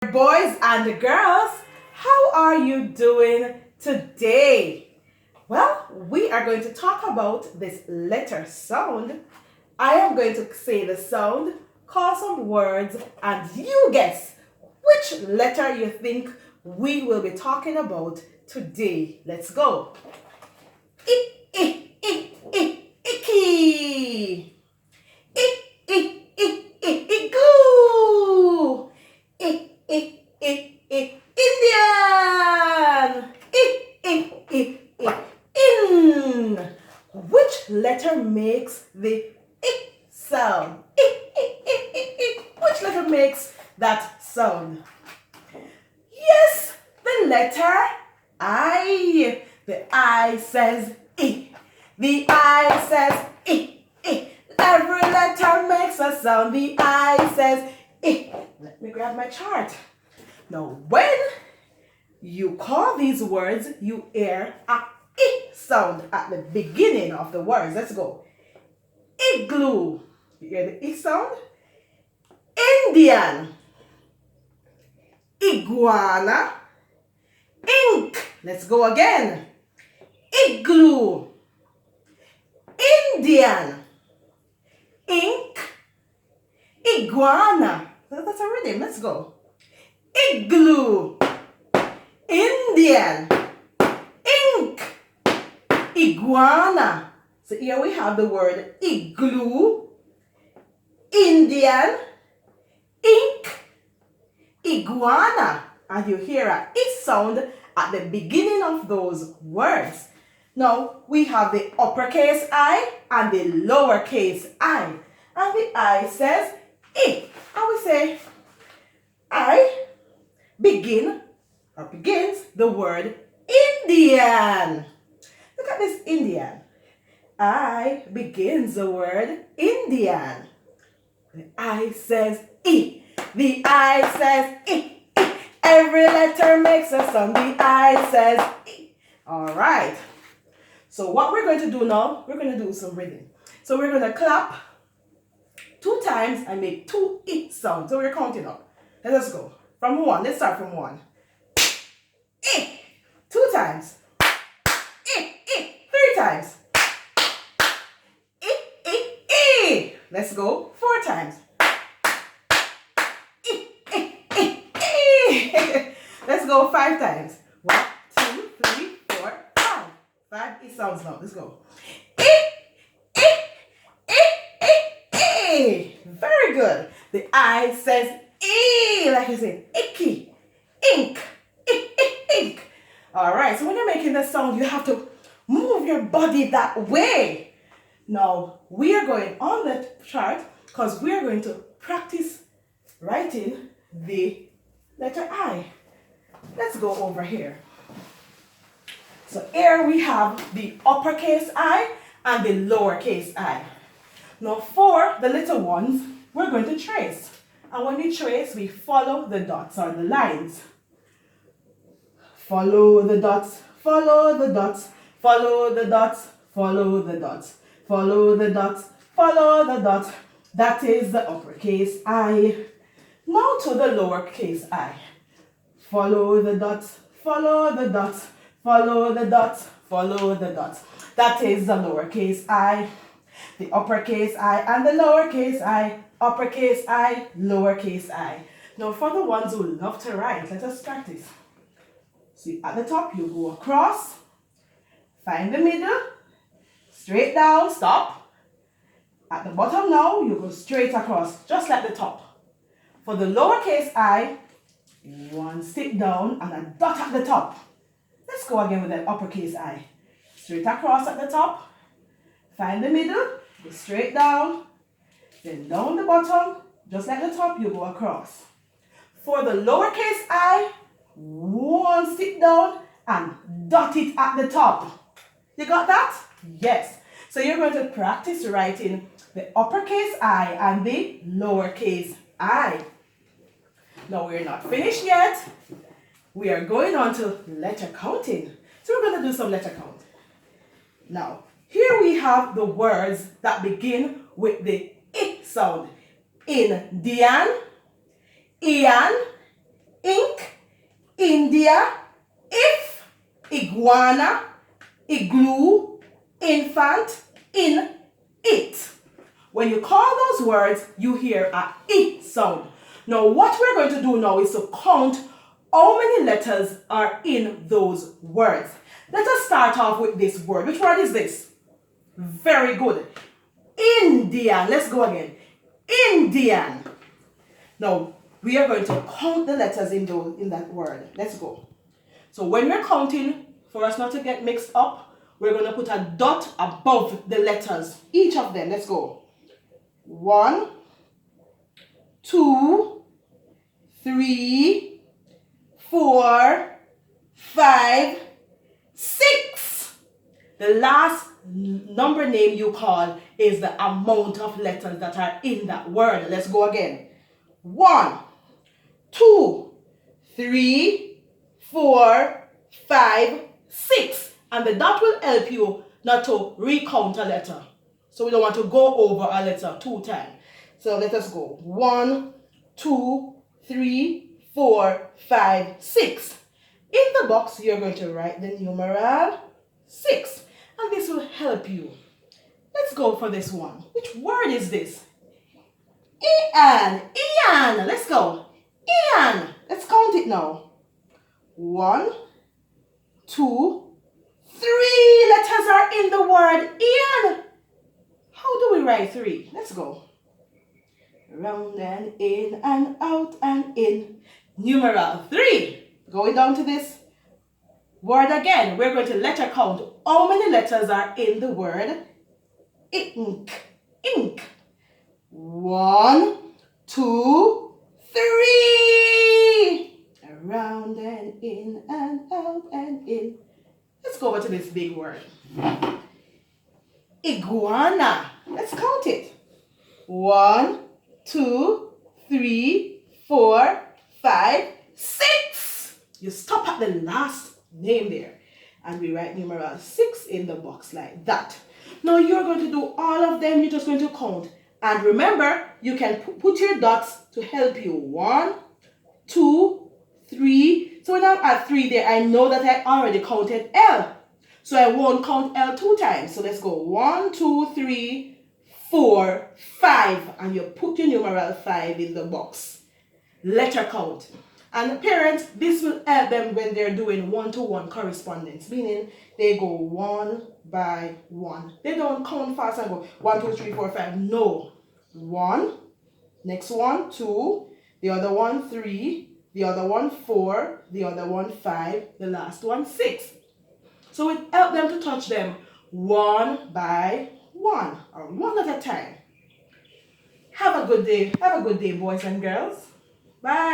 Boys and girls, how are you doing today? Well, we are going to talk about this letter sound. I am going to say the sound, call some words, and you guess which letter you think we will be talking about today. Let's go. Icky. Igloo. Indian. In. Which letter makes the I sound? Which letter makes that sound? Yes, the letter I. The I says I. The I says I. Every letter makes a sound. The I says I. Let me grab my chart. Now, when you call these words, you hear a I sound at the beginning of the words. Let's go. Igloo. You hear the I sound? Indian. Iguana. Ink. Let's go again. Igloo. Indian. Ink. Iguana. That's a rhythm. Let's go. Igloo. Indian. Ink. Iguana. So here we have the word igloo, Indian, ink, iguana. And you hear a I sound at the beginning of those words. Now we have the uppercase I and the lowercase I. And the I says I. And we say I begins the word Indian. Look at this Indian. I begins the word Indian. The I says I. The I says I. Every letter makes a sound. The I says I. All right. So what we're going to do now, we're going to do some rhythm. So we're going to clap 2 times and make 2 I sounds. So we're counting up. Let us go. From 1. Let's start from 1. I. 2 times. I. 3 times. I. Let's go 4 times. I. Let's go 5 times. 1, 2, 3, 4, 5. 5 I sounds now. Let's go. Very good. The I says E, like I said, icky, ink, ink. All right, so when you're making the sound, you have to move your body that way. Now, we are going on the chart because we are going to practice writing the letter I. Let's go over here. So here we have the uppercase I and the lowercase I. Now for the little ones, we're going to trace. And when we trace, we follow the dots or the lines. Follow the dots, follow the dots, follow the dots, follow the dots, follow the dots, follow the dots. That is the uppercase I. Now to the lowercase I. Follow the dots, follow the dots, follow the dots, follow the dots. That is the lowercase I. The uppercase I and the lowercase I, uppercase I, lowercase I. Now for the ones who love to write, let us practice. See, at the top you go across, find the middle, straight down, stop. At the bottom now, you go straight across, just like the top. For the lowercase I, 1 stick down and a dot at the top. Let's go again with the uppercase I. Straight across at the top. Find the middle, go straight down, then down the bottom, just like the top, you go across. For the lowercase I, 1 stick down and dot it at the top. You got that? Yes. So you're going to practice writing the uppercase I and the lowercase I. Now we're not finished yet. We are going on to letter counting. So we're going to do some letter count. Now, here we have the words that begin with the I sound. Indian, Ian, India, if, iguana, igloo, infant, in, it. When you call those words, you hear a I sound. Now what we're going to do now is to count how many letters are in those words. Let us start off with this word. Which word is this? Very good. Indian. Let's go again. Indian. Now, we are going to count the letters in that word. Let's go. So when we're counting, for us not to get mixed up, we're going to put a dot above the letters. Each of them. Let's go. 1, 2, 3, 4, 5, 6. The last number name you call is the amount of letters that are in that word. Let's go again. 1, 2, 3, 4, 5, 6. And the dot will help you not to recount a letter. So we don't want to go over a letter 2 times. So let us go. 1, 2, 3, 4, 5, 6. In the box, you're going to write the numeral 6. And this will help you. Let's go for this one. Which word is this? Ian. Ian. Let's go. Ian. Let's count it now. 1, 2, 3 letters are in the word Ian. How do we write 3? Let's go. Round and in and out and in. Numeral 3. Going down to this word again. We're going to letter count. How many letters are in the word ink? Ink. 1, 2, 3. Around and in and out and in. Let's go over to this big word. Iguana. Let's count it. 1, 2, 3, 4, 5, 6. You stop at the last name there. And we write numeral 6 in the box like that. Now you're going to do all of them. You're just going to count. And remember, you can put your dots to help you. 1, 2, 3. So when I'm at 3 there, I know that I already counted L. So I won't count L 2 times. So let's go. 1, 2, 3, 4, 5. And you put your numeral 5 in the box. Letter count. And parents, this will help them when they're doing one-to-one correspondence, meaning they go 1 by 1. They don't count fast and go 1, 2, 3, 4, 5. No. 1, next one, 2, the other one, 3, the other one, 4, the other one, 5, the last one, 6. So it helps them to touch them 1 by 1, or 1 at a time. Have a good day. Have a good day, boys and girls. Bye.